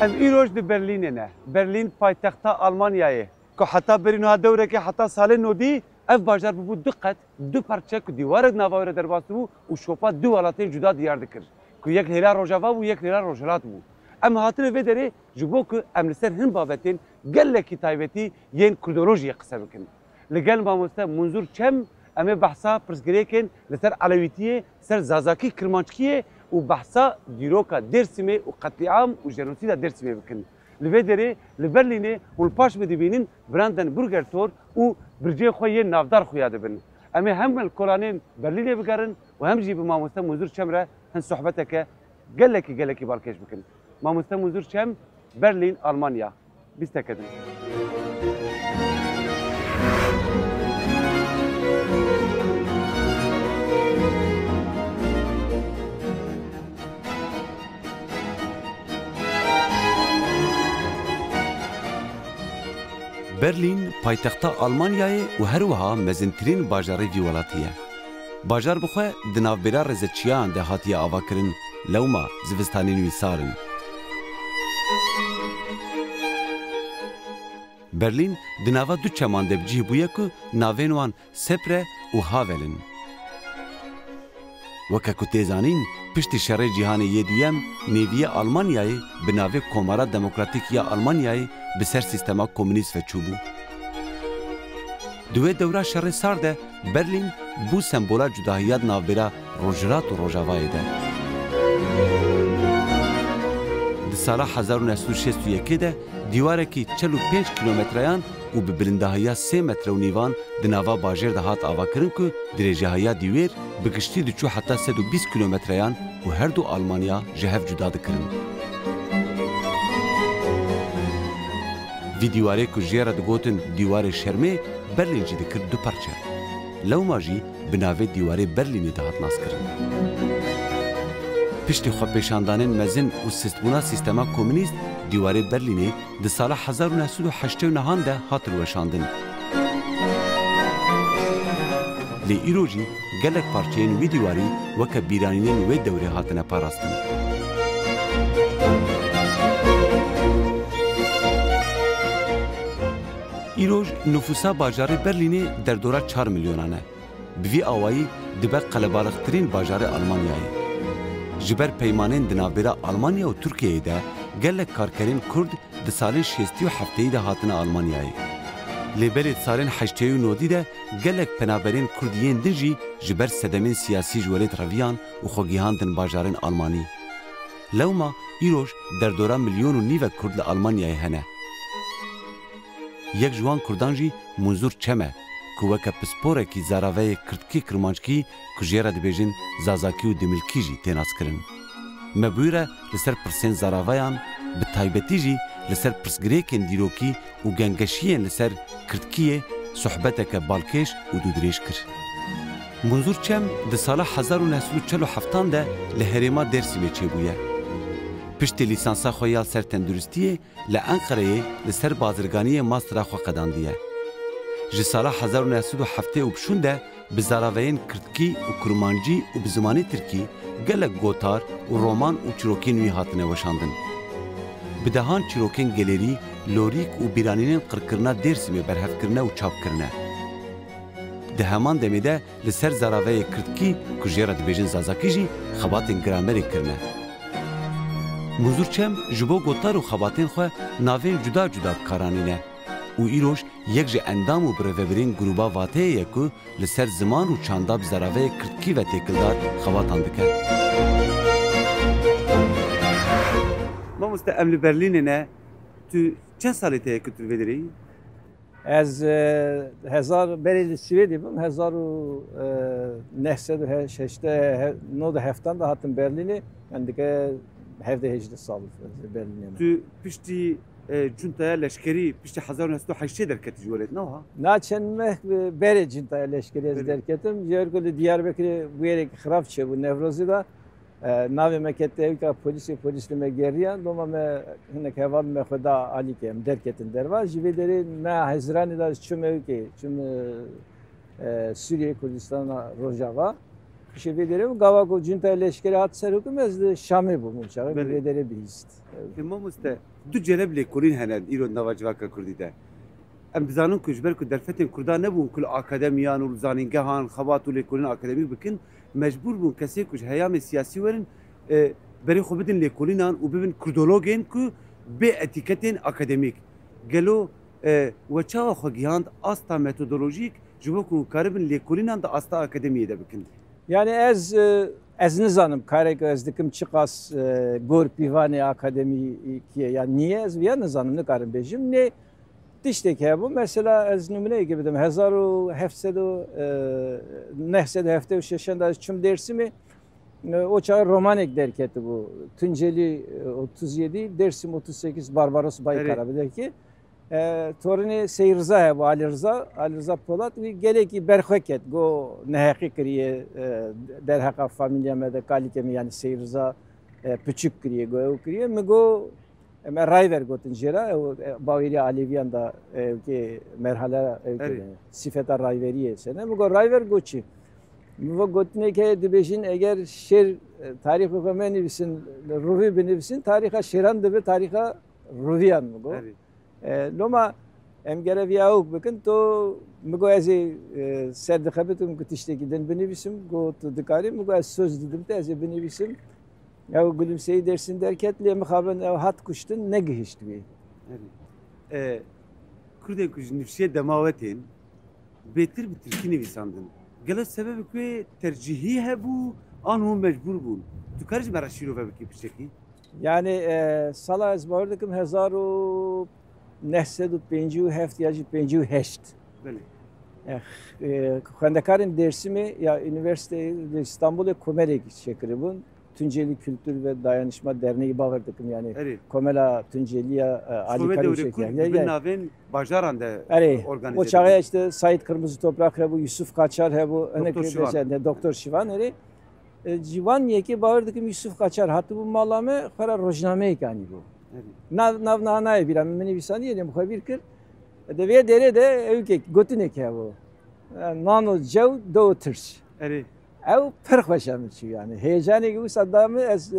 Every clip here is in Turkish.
Em îroj di Berlînê ne. Berlîn paytexta Almanyayê. Ku heta berînha dewrekê heta salê nodî ev bajar bû du qet, du parçe ku dîwarek nava wê derbas bû û şopa du welatên cuda diyar dikir. Ku yek lêra Rojava bû, yek lêra Rojhilat bû. Em hatine vê derê ji bo ku em li ser hin babetên gelekî taybetî yên Kurdolojiyê qise bikin. Li gel mamoste Munzur Çem em ê behsa pirsgirêkên li ser Alewîtiyê, ser Zazakî Kirmanckiyê û behsa dîroka Dêrsimê û qetliam û jenosîda Dêrsimê bikin. Li vê derê li Berlînê hûn paş bi dibînin Brandenburger Tor û bircê xwe yên navdar xuya dibin. Em ê hem li kolanên Berlînê bigerin û hem jî bi mamoste Munzur Çem re hin sohbeteke gelekî balkêş bikin. Mamoste Munzur Çem, Berlin, Almanya. Bîstek edin. Berlin paytexta Almanyayê û her wiha mezintirîn bajarê vî welatî ye. Bajar bi xwe di navbêra rêzeçiyan de hatiye avakirin lewma zivistanên wî sar in. Berlin di nava du çeman de bicih bûye ku navên wan Sepre û Havel in. Weke ku tê zanîn, piştî şerê cîhanê yê duyem, nêviye Almanyayê bi navê Komara Demokratîk ya Almanyayê bi ser sîstema komünîst ve çûbû. Di wê dewra şerê sar de Berlin bû sembola cudahiya navbêra Rojhilat û Rojavayê de. Di sala 1961 de dîwarekî 45 kilometreyan û bi bilindahiya 3 metre û nîvan di nava bajêr de hat avakirin ku dirêjehiya dîwêr bi giştî diçû heta 120 kilometreyan û her du Almanya ji hev cuda dikirin. Vî dîwarê ku jê re digotin dîwarê şermê, Berlin jî dikir du parçe. Lewma jî bi navê dîwarê Berlînê de hat naskirin. Piştî xwepêşandanên mezin û sistbûna sîstema komünîst, dîwarê Berlînê di sala 1989 de hat weşandin. Lê îro jî gelek parçeyên wî dîwarî weke bîranînên wê dewrê hatine parastin. Îroj nüfusa bajarê Berlînê derdora 4 milyonan e. Bi vî awayî dibe qelebalixtirîn bajarê Almanyayê. Ji ber peymanên di navbêra Almanya û Tirkiyeyê de gelek karkerên Kurd di salên 60 û 70 de hatine Almanyayê. Lêberê salên 80 û 90 de gelek penaberên Kurd yên din jî ji ber sedemên siyasî ji welêt reviyan û xwegîhandin bajarên Almanî. Lewma îroj derdora milyon û nîvek Kurd li Almanyayê hene. Yek ji wan Kurdan jî Munzur Çem e ku weke pisporekî zaraveyê Kirtkî Kirmanckî ku jê re dibêjin Zazakî û Dimilkî jî tê naskirin. Me bûyere li ser pirsên zaraveyan, bi taybetî jî li ser pirsgirêkên dîrokî û gengeşiyên li ser Kirtkiyê sohbeteke balkêş û dûdirêj kir. Munzur Çem di sala 1947 de li herêma Dêrsimê çêbûye. Piştî lîsansa xwe ya ser tenduristiyê li Enqereyê li ser bazirganiyê mastera xwe qedandiye. Ji sala 1970 de bi zaraveyên Kirtkî û Kurmancî û bi zimanê Tirkî gelek gotar û roman û çîrokên wî hatine weşandin. Bi dehan çîrokên gelerî, lorîk û bîranînên qirkirina Dêrsimê berhevkirine û çapkirine. Di heman demê de li ser zaraveyê Kirtkî ku jê re dibêjin Zazakî jî xebatên gramerê kirine. Munzur Çem ji bo gotar û xebatên xwe navên cuda cuda karanîne û îroj yek ji endam û birevebirên grûba Vateyê ye ku li ser ziman û çanda bi zaraveyê Kirtkî ve têkildar xebatan dike. Mamoste em li Berlînê ne. Tu çend salê te ye ku tu vê derê? Ez hezar berê li Swêdê bim, 1997 de hatim Berlînê, em dike 17 sal Berlînê. Tu piştî cuntaya leşkerî piştî 1980 derketî ji welêt ne ha? Naçen me berê cintaya leşkerî ez derketim. Ji ku li Diyarbekirê wêrek xirab çêbû Nevrozî da navê me kete evka polis li me geriyan, doma me hinek heval me xwe da alîkê em derketin derva. Ji vê derê me Hezranê da çûm evkê, çûm Sûriye Kurdistana Rojava. kışevi derim gava ko junta leşkeri hat serukum ez Şam'ı bu muçağı Beli. bir dere bihist. Tamam usta. Du celeb lê Kurîn hene îro navacivaka Kurdî de. Em dizanin ku ji ber ku derfetên Kurda nebûn ku li akademiyan û zanîngehan xebat û lêkolîn akademîk bikin mecbûr bûn kesê ku ji heyamê siyasî werin berê xwe bidin lêkolînan û bibin Kurdologên ku bê etîketên akademîk. Gelo we çawa xwe gihand asta metodolojîk ji bo ku karibin lêkolînan da asta akademiyê de bikin. Yani ez nizanım karek ez dikim çıkas gor pivane akademikiye yani niye ez ya nizanım ne karım bejim ne tişteki bu mesela ez numune gibi dedim hezaru hefsedu nehsed hefte u şeşenda çüm dersimi o çağ romanik derketi bu Tunceli 37 Dersim 38 Barbaros Baykara bir der ki torunu Seyir Rıza bu Ali Rıza Polat ve geleki berxeket go nehaki kriye derhaka familyame de kalikemi yani Seyir Rıza küçük kriye go kriye mi go me rayver gotin jera baviri Aleviyan da ki merhale sifeta rayveriye sene mi go rayver goçi mi go gotine ke dibejin eğer şer tarih okumeni bisin ruhi benibisin tariha şeran de tariha ruhiyan mi go Loma em gereviyavuk bakın to mugo ezi serdixabetum ku tiştekiden benivisim go to dikari mugo ez söz dedim de ezi benivisim ya gülümseyi dersin derketle mixaben hat kuştun ne gihişti bi. Kurdê ku ji nifşiyê demawetin bêtir bi tirkî nivîsandin. Gelo sebebi ku tercihî hebû an hûn mecbûr bûn. Tu karî ji me re şîrove bikî piştekî? Yani sala ez bawardikim hezaru nehsedu pencu heft ya pencu heşt. Xwendekarên Dersimê ya Üniversite İstanbul'e Komelek şekeri bun. Tunceli Kültür ve Dayanışma Derneği bawardikim yani Komela Tunceliya Ali Karim şekeri. Bir navên bajaran de organize. O çağa işte Sait Kırmızı Toprak he bu Yusuf Kaçar he bu Doktor Şivan eri. Civan yeki bawardikim Yusuf Kaçar hatı bu malame xera rojname yani bu. Nav nanay bir ameni bir saniye de muhabir kır. De ve dere de evke gotinek ya bu. Nano cev doğuturs. Evet. Ev perxweşam yani. Heyecanı gibi saddamı ez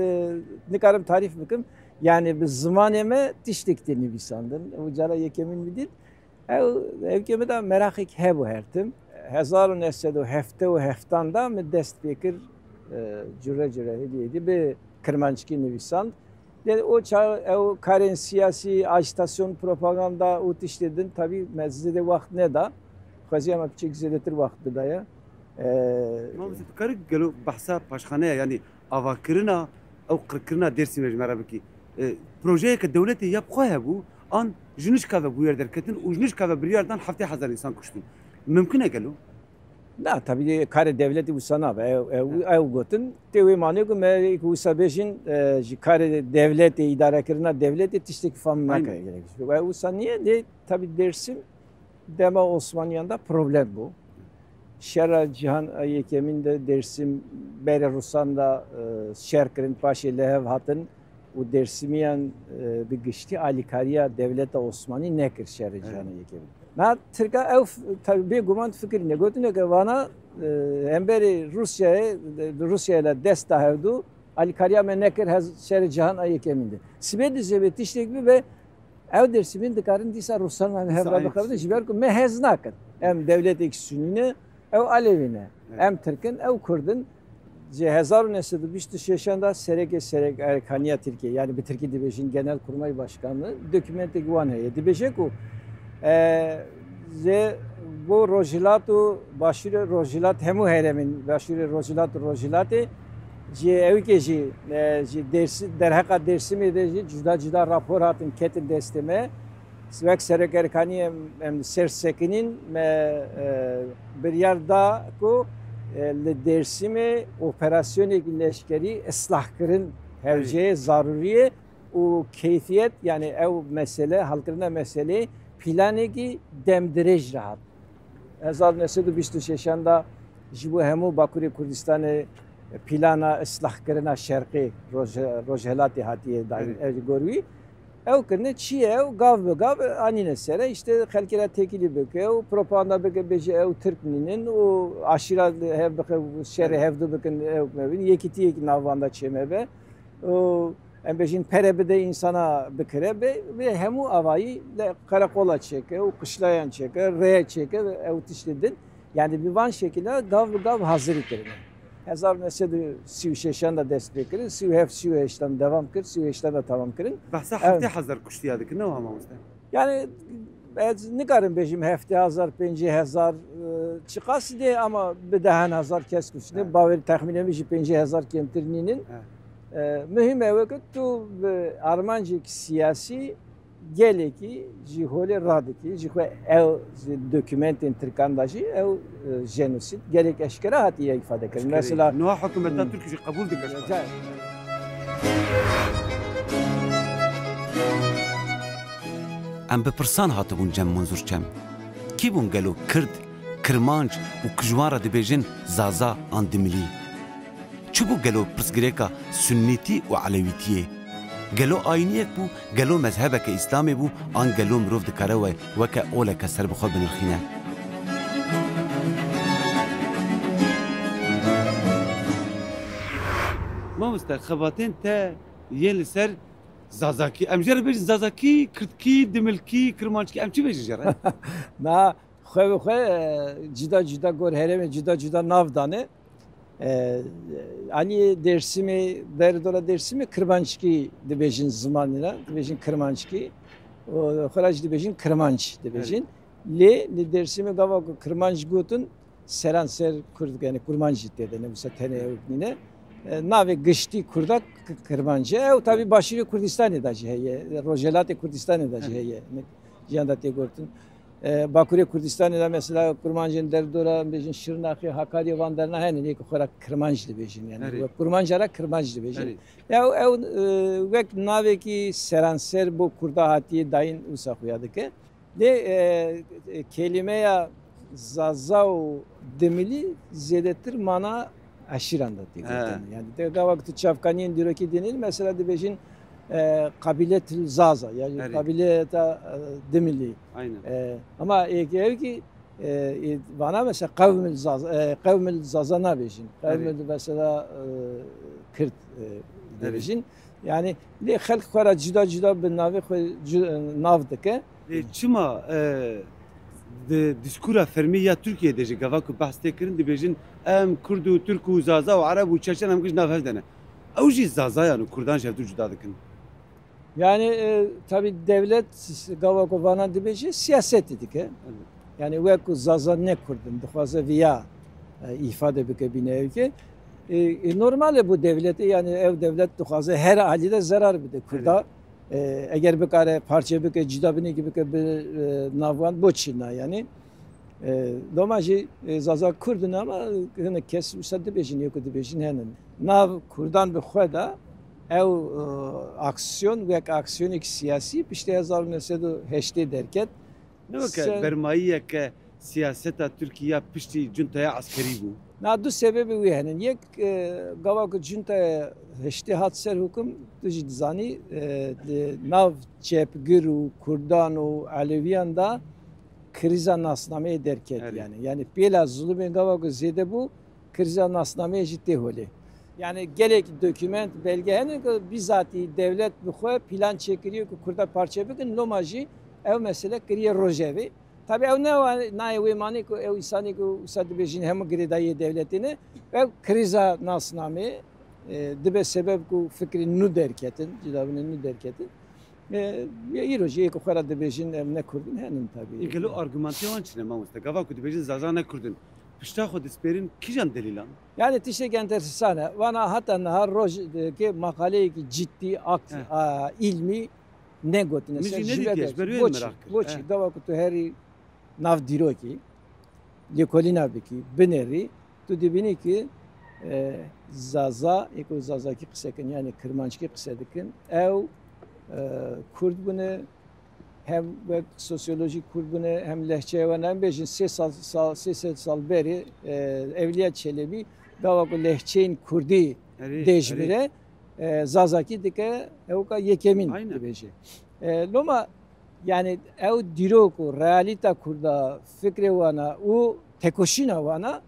nikarım tarif mıkım. Yani biz zamaneme tiştikti nivîsandin. O cara yekemin bidir. Evkemi de merakik he bu hertim. 1907 û heftanda me dest pêkir cüre hediyeydi bi Kirmançkî nivîsand. O çağ ev karên siyasi ajitasyon propaganda o tiştedin tabi mezide vakt ne da. Xwezî ama piçek zêdetir vakt bidaya. Mamzî tu karî gelo behsa paşxaneya yani avakirina ew qirkirina Dêrsimê ji me re bikî. Projeyeke dewletê ya xwe hebû an ji nişka ve bû yer derketin û ji nişka ve biryardan heftê hezar insan kuştin. Mümkün e gelo? Na tabii kare devleti bu sana ev gotin tevi mane ku me ku sabejin kare devleti idare kirina devleti tiştek famına gerek. Ve bu saniye de tabii Dersim dema Osmaniyan'da problem bu. Şera Cihan Yekemin de Dersim Bere Rusan'da şerkirin paşe lehev hatın u Dersimiyan bir gışti alikariya devlete Osmani nekir Şera Cihan Yekemin. Na Türkiye ev tabii bir guman fikir ne götüne ki bana emberi Rusya'yla desta hevdu Ali Kariya menekir şer cihan ayekeminde. Sibedi zebet işlek ve ev Dersim'in dikarın disa Ruslan ve hevra bakabilir. Jiber ku me heznakat. Hem devlet eksününe ev Alevine. Hem Türk'ün ev Kurd'un Hezarun Esed'u bişti şeşanda Serek Erkaniya Türkiye yani bir Türkiye Dibeşin Genel Kurmay Başkanlığı dokümente güvaneye. Dibeşe ku bu rojilatu başire rojilat hemu heremin başire rojilate ji evke ji dersi derhaka dersimi de cüda rapor hatın ketin desteme svek serek erkani sersekinin bir yerde ku dersimi operasyonu leşkeri ıslah kırın hevceye zaruriye o keyfiyet yani ev mesele halkına mesele planeki demdirej rahat. 1926 anda jibu hemu Bakuri Kurdistan'ı plana ıslah kırına şerqi rojhelati hatiye dair gorvi ev kırne çi ev gav be gav anine sere işte halkera tekili beke ev propaganda beke beji ev Türkninin o aşira hev beke şere hevdu beke ev mevin yekiti yek navanda çemebe o em bejin perebede insana bikere ve hemu avayı de karakola çeke o kışlayan çeke re çeke ev tişledin yani bir van şekilde gav hazır iterim. Hezar mesela Sivşeşan da destek verir, Sivşeşan devam kır, Sivşeşan da tamam kırın. Bahsa hafte hazır kuştiyadık ne o hamamızda? Yani ne karın beşim hafte hazır, 5000 çıkası diye ama bir daha hazır kes kuştu. Baveri tahmin etmiş 5000 kemtirinin. Mühim evvek tu Armancı siyasi geleki jihole radiki jihole ev dokümentin Türkandajı ev jenosit gerek eşkera hatiye ifade kırın. Mesela Nuha hükümetten Türkçe kabul dikkat. Em bi pirsan hatibûn cem Munzûr Çem. Kî bûn gelo Kurd, Kirmanc û Kijwan re dibêjin zaza an dimilî? Çi bû gelo pirsgirêka Sunnîtî û Alewîtiyê? Gelo ayniyek bû, gelo mezhebeke İslamê bû, an gelo mirov dikare we weke oleke serbixwe binirxîne. Mamoste xebatên te yên li ser Zazakî. Em jê re bêjin Zazakî, Kurdkî, Dimilkî, Kirmanckî em çi bêjin jê re? na xwe cida cida gor hereme cida nav dane. Ani Dersim'i, Derdola Dersim'i Kırmançki dibêjin zimanıyla, dibêjin Kırmançki. Xwarac dibêjin Kırmanç dibêjin. Li Dersim'i gava Kırmanç gotin seran ser Kurd yani Kurmanç dedi ne bu tene evnine. Nave gışti Kurdak Kırmancı. Ev tabi başırı Kurdistan edacı heye. Rojelat Kurdistan edacı heye. Cihanda te gortun. Bakure Kurdistan'da mesela Kurmancı'nın derdora bejin Şırnak'ı Hakkari Vandarına hani ne kadar Kırmancı bejin yani. Kurmancılara Kırmancı bejin. Ya vek nave ki seranser bu Kurda hatiye dayın usakuyadı ki de kelimeye zazav demili zedetir mana aşiranda diyor. Yani de gavak çavkaniyen diyor ki denil mesela de bejin kabiletil zaza yani kabileta demili. Aynen. Ama eğer ki bana mesela kavmil zaza ne bejin? Kavmil mesela Kürt bejin. Yani le halk kara cida bir navi navdike. Çima diskura fermiya Türkiye'de ji gavak bahste kirin dibêjin em Kurd û Türk û Zaza û Arab û Çeçen em giş nav hev dene. Ew jî Zazayan û Kurdan ji hev du cuda dikin. Yani tabi devlet Gavakovana dibêjî siyaset dike. Yani ve ku Zaza ne Kurdun dixwaze viya ifade bike bine ki normal bu devleti yani ev devlet dixwaze her halde zarar bide Kurda. Eğer bekare parça bike cida bine gibi bir navvan boçina yani. Domajı Zaza Kurdun ama hani kes müsaade bejin yok dibêjin henin. Nav Kurdan bi xweda ev aksiyon ve aksiyonik siyasi pişte 1980 derket. Ne vaka bermayiyek siyaseta Türkiye pişti cuntaya askeri bu. Na du sebebi bu yani. Yek gavak cuntaya heşti hat ser hukum tujid zani nav çepgir u Kurdan u Aleviyan da kriza nasname derket yani. Yani pela zulüm gavak zede bu kriza nasname ciddi holi. Yani gerek doküment belge hani bizatihi devlet bu plan çekiliyor ki Kurda parça bakın lomajı ev mesele kriye rojevi. Tabi ev ne naevi mani ko ev isani ko usad bejin hem gridayı devletini ev kriza nasname dibe sebep ku fikri nu derketin cidabını nu derketin. Ya iroji ko khara dibejin ev ne kurdun henin tabi. İgelo argümantiyon çine mamusta gava ku dibejin Zaza ne kurdun. Pişta xwe disperin kîjan delilan? Yani tiştek enteresane. Vana hatta nahar roj ki makale ki ciddi ilmi ne gotine. Müziği ne diyeceğiz? Merak kır. Boçi gava kutu heri nav diro ki likolina biki bineri tu dibini ki Zaza eko Zaza ki kısakin yani Kırmançki kısadikin ev Kurd bunu hem ve sosyolojik kurbunu hem lehçe ve hem bejin 3 sal beri Evliya Çelebi gavak lehçein Kurdi dejmire Zazaki dike evka yekemin beji. Loma yani ev diroku realita kurda fikre wana u tekoşina wana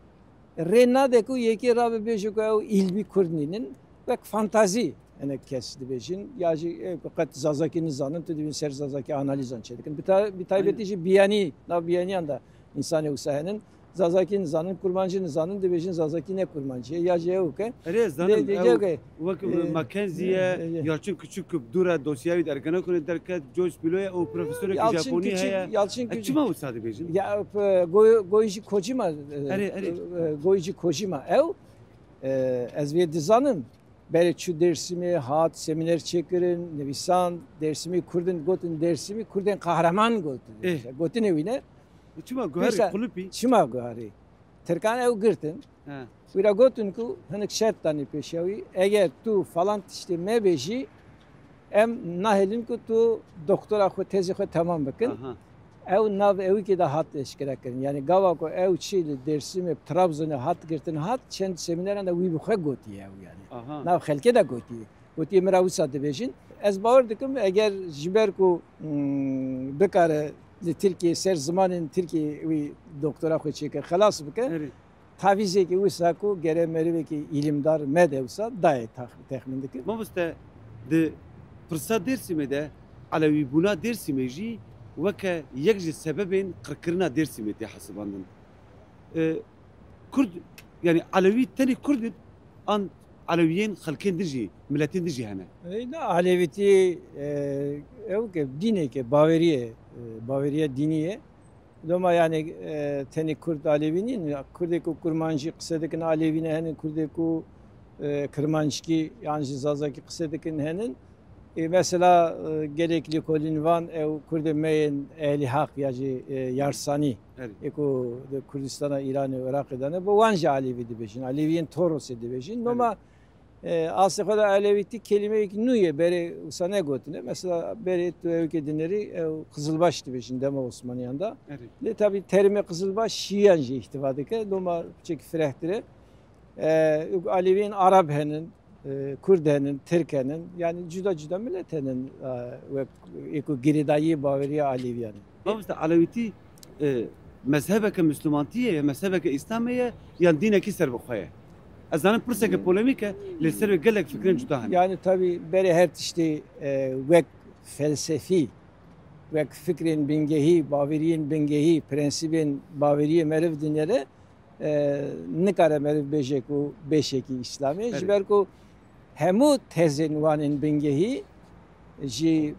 rena deku yeki rabe bejuku ev ilbi kurdinin ve fantazi ene kesdi bejin yaji fakat Zazaki'nin zanın tüdüğün ser Zazaki analizan çedikin bir taybetici biyani na biyani anda insan usahenin Zazaki'nin zanın kurmancının zanın dibejin Zazaki ne kurmancı yaji evke ere zanım vak Mackenzie'ye Yalçın Küçük dura dosyayı dergana konu derket George Pilo'ya o profesörü ki Japoni heye Yalçın Küçük çima usadı bejin ya Goichi Kojima Goichi Kojima ev ezviyet zanım beri şu dersimi hat seminer çekirin nevisan dersimi kurdun gotun dersimi kurdun kahraman gotun gotun evine çima gohari kulupi çima gohari Türkan ev girtin vira gotun ku hanik şart tani peşavi eğer tu falan işte mebeji em nahelin ku tu doktora xo tezi xo tamam bakın ev nav ev ki de hat eşkirakin yani gava ko ev çili dersimi Trabzon'a hat girtin hat çend semineranda wi bu xo goti ev yani nav xelke de goti goti meravusa dibejin ez bawer dikim eğer jiber ku bekare li Türkiye ser zamanın Türkiye wi doktora xo çeke xalas bike tavize ki wisa ku gere merive ki ilimdar medevsa daye tahmin dikim mabuste de fırsat dersimi de alavi buna dersimi ji وكا يجي سببين قركرنا درسي متي حسباندن كرد يعني علوي تاني كرد ان علويين خلكين دجي ملتين دجي هنا لا علويتي اوكي ديني كي باوريه دينيه دوما yani teni Kürt Alevinin Kürdeku kurmancı kısadekin Alevine henin Kürdeku kırmançki yani Zazaki kısadekin henin mesela gerekli kolinvan ev Kürdemeyin ehli hak yani yarsani eko Kürdistan'a İran'ı Irak'dan bu Vanca Alevi dibejin Aleviyin Toros dibejin ama aslında Aleviti kelime ki nuye beri sana gotine mesela beri evke dinleri Kızılbaş dibejin deme Osmaniyan'da ne tabi terime Kızılbaş Şiyancı ihtifadike ama çek frehtire Aleviyin Arap henin Kürdenin, Türkenin yani cüda milletinin eko giridayı Bavariye Aleviyanı. Ama işte Aleviti mezhebeke Müslümantiye, mezhebeke İslamiye yani dineki serbukaya. Azanın pırseke polemike le serbe gelek fikrin cüda. Yani tabi beri her işte vek felsefi vek fikrin bingehi, Bavariyin bingehi, prensibin Bavariye meriv dinleri ne kadar meriv bejeku beşeki İslami. Jiberku hemu tezin vanin bingehi ji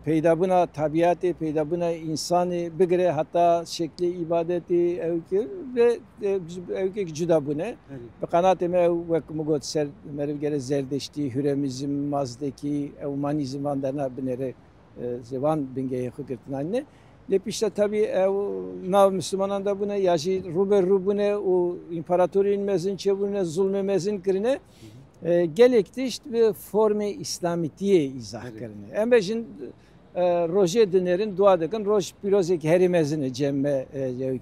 peyda buna tabiatı peyda buna insanı bigre hatta şekli ibadeti evki ve evki cüda buna ve kanatime ve mugot ser meriv gere zerdeşti hüremizm mazdeki humanizm vandarna binere zevan bingehi hükürtün anne lepişte tabi nav Müslümanan da buna yaşı ruber rubune o imparatorin mezin çevune zulmemezin kirine gelekti işte bir forme İslamitiye izah kırını. Embejin roje dinerin dua dekin roj pirozek herimezini cemme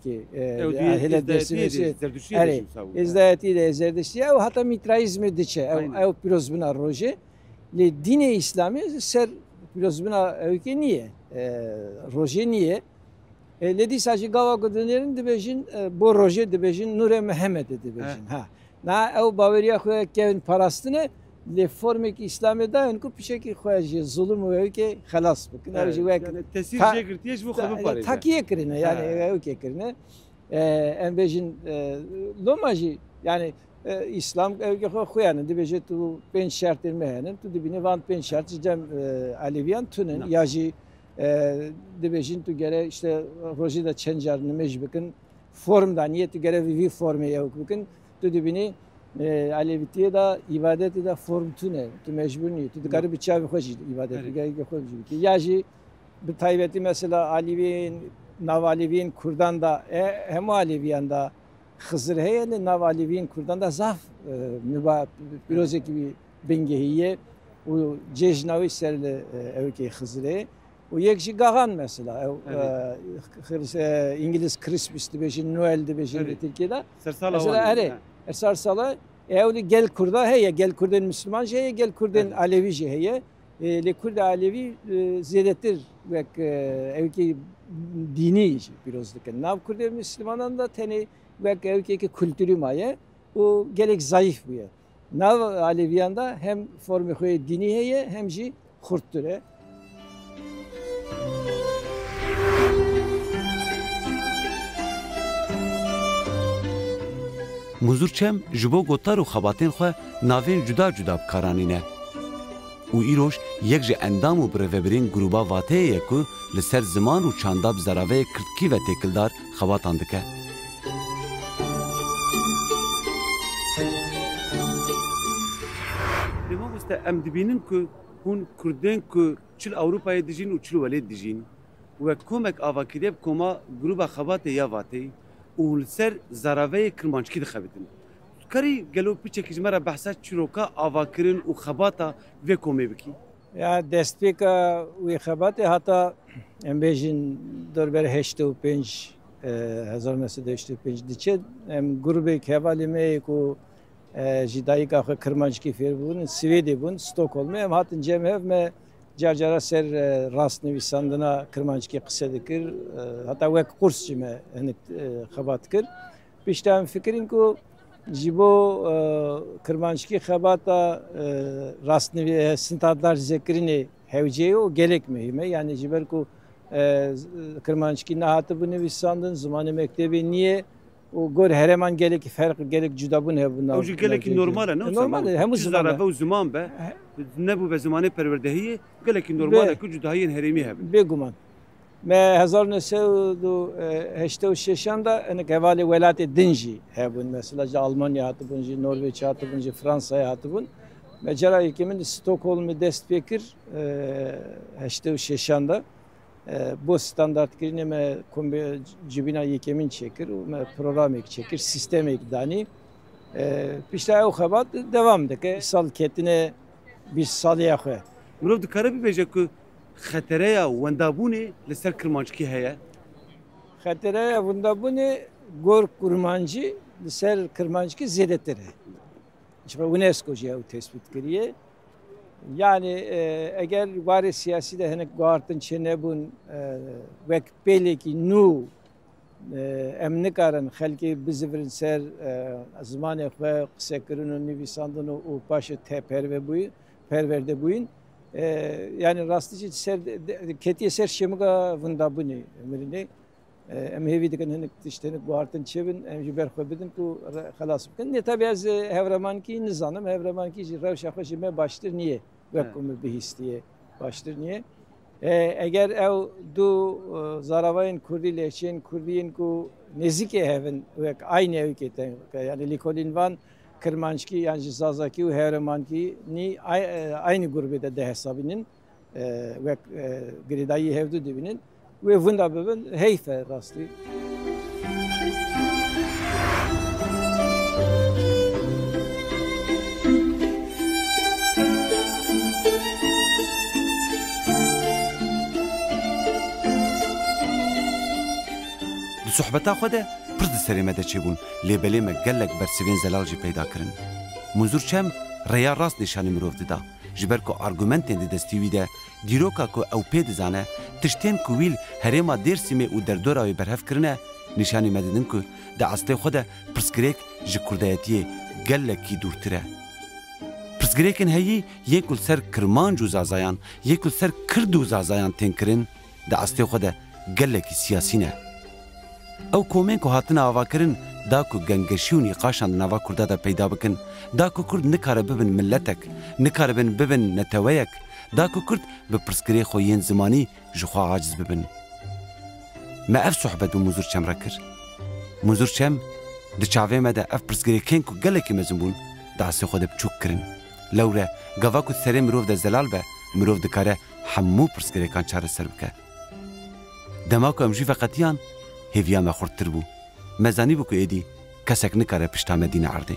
ki hele dersimizi izdayeti de zerdişti ev hatta mitraizmi diçe ev piroz buna roje le dine İslami ser piroz buna ki niye roje niye le sadece gava dinerin dibejin bu roje dibejin Nure Mehmet dibejin ha na ev Bavariya xoya kevin parastine le formek İslam'da enku pişeki xoya zulüm ve ki xalas bıkın ev yani tesir jegirtiyeş bu xabı var takiye kirine yani ev ki kirine embejin lomaji yani İslam ev ki xoyanın dibeje tu pen şart elmehenin tu dibine van pen şart cem Aleviyan tunen yaji dibejin tu gere işte rojida çencarını mecbükün formdan niyeti gere vivi forme ev bıkın tu dibini Alevitiye da ibadeti da form tune tu mecbur niye tu garip çavi hoş ibadeti gayet hoş bir yaji bir taybeti mesela Aleviyin nav Aleviyin Kurdan da hem Aleviyan da Hızır heyeli nav Aleviyin Kurdan da zaf müba birozek gibi bengehiye o cejnavi serle evki Hızır'e o yekşi gagan mesela İngiliz Christmas dibejin Noel dibejin Türkiye'de mesela Ersar sala evli gel kurda heye gel kurden Müslüman heye gel kurden Alevi heye li Kurd Alevi zêdetir wek evkî dînî jî pîroz dikin. Nav Kurd Müslümanan da tenê wek evkekî kültürî maye û gelek zayıf bûye. Nav Aleviyan da hem formê xwe dînî heye hem jî Kurttur e. Muzurçem ji bo gotar û xebatên xwe navên cuda cuda bikaranîne. û îroj yek ji endam û birêvebirên grûpa vateyê ye ku li ser ziman û çanda bi zeraveyê kirtkî ve têkildar xebatan dike. Li Mamostê em dibînin ku hûn Kurdên ku çil Ewropayê dijîn û çil welê dijîn wek komek avakiriye bi koma grûpa xebatê ya vatê û li ser zeraveyê kirmanckî dixebitin. Karî gelo piçekî ji me re behsa çîroka avakirin û xebata vê komê bikî? Ya destpêka wê xebatê heta em bêjin dorber 85 1985 diçe em grûpek hevalê me ku ji dayîka xwe kirmanckî fêr bûn Swêdê bûn Stockholmê em hatin cem hev me car cara ser rastnivîsandina kirmanckî qise dikir heta wek qurs jî me hinek xebat kir. Pişta em fikirîn ku ji bo kirmanckî xebata rastnivî standard zêkirinê hewceyê û gelek mühim e. Yani ji ber ku kirmanckî nehatibû nivîsandin zimanê mektebê niye û gor hereman gelekî ferq gelek cudabûn hebûn. Ew jî gelekî normal e ne? Normal e hemû ziman zarave û ziman be nebû be zimanê perwerdehiyê gelekî normal e ku cudahiyên herêmî hebin. Bêguman. Me 1986 da hinek hevalê welatê din jî hebûn. Mesela ji Almanya hatibûn jî Norveç hatibûn jî Fransayê hatibûn. Me cara yekê min Stockholmê dest pê kir 86 da. Bu standartkirinê me cibîna yekê min çêkir û me programek çêkir, sistemek danî. Pişta ew xebat devam dike. Sal ketine 20 saliya xwe. Mirov dikare bibêje ku xetereya wendabûnê li ser kirmanckî heye? Xetereya wendabûnê gor kurmancî li ser kirmanckî zêdetir e. Ji UNESCO jî ew tespît kiriye. Yani eger warê siyasî de hinek guhartin çê nebûn wek pêlekî nû em nikarin xelkê bizivirin ser zimanê xwe qisekirin û nivîsandin û paşê te perwerde bûyîn. Yani rastî ser ketiye ser şemika wendabûnê mirinê. Em hêvî dikin hinek tiştenik guhartin çêbin em ji ber xwe bidin ku xelas bikin. Ne tabii ez hevremankî nizanim. Hevremankî jî rewşa xwe ji me baştir niye? Wek ku me bihîstiye baştir niye? Eger ew du zaravayên Kurdî lehçeyên Kurdiyên ku nêzîkê hevin wek aynı evkê te yani lîkolîn van kirmanckî yan ji zazakî û hevremankî nî aynı grubê de hesabînin wek girêdayî hevdû dibînin. Wê winda bibin heyf e rastî. Di sohbeta xwe de pir di serê me de çêbûn lêbelê me gelek bersivên zelal jî peyda kirin. Muzurçem rêya rast nîşanî mirov dida ji ber ku argumentên di destî wî de dîroka ku ew pê dizane tiştên ku wîl herêma Dêrsimê û derdora wê berhev kirine nîşanî me didin ku di astê xwe de pirsgirêk ji kurdayetiyê gelekî dûrtir e. Pirsgirêkên heyî yê ku ser kirmanc û zazayan yê ku ser Kird û zazayan tên kirin di astê xwe de gelekî siyasî ne. Ew komên ku hatine avakirin da ku gengeşî û nîqaşan di nava Kurda de peyda bikin, da ku Kurd nikare bibin milletek, nikare bibin neteweyek, da ku Kurd bi pirsgirê xwe yên zimanî ji xwe aciz bibin. Me ev sohbet bi Muzurçem re kir. Muzurçem di çavê me de ev pirsgirêkên ku gelekî mezin bûn di asê xwe de biçûk kirin. Lewre gava ku serê mirov de zelal be, mirov dikare hemû pirsgirêkan çareser bike. Dema ku em jî veqetiyan hêviya me xurttir bû. Me zanîbû ku êdî kesek nikare pişta me dîne erdê.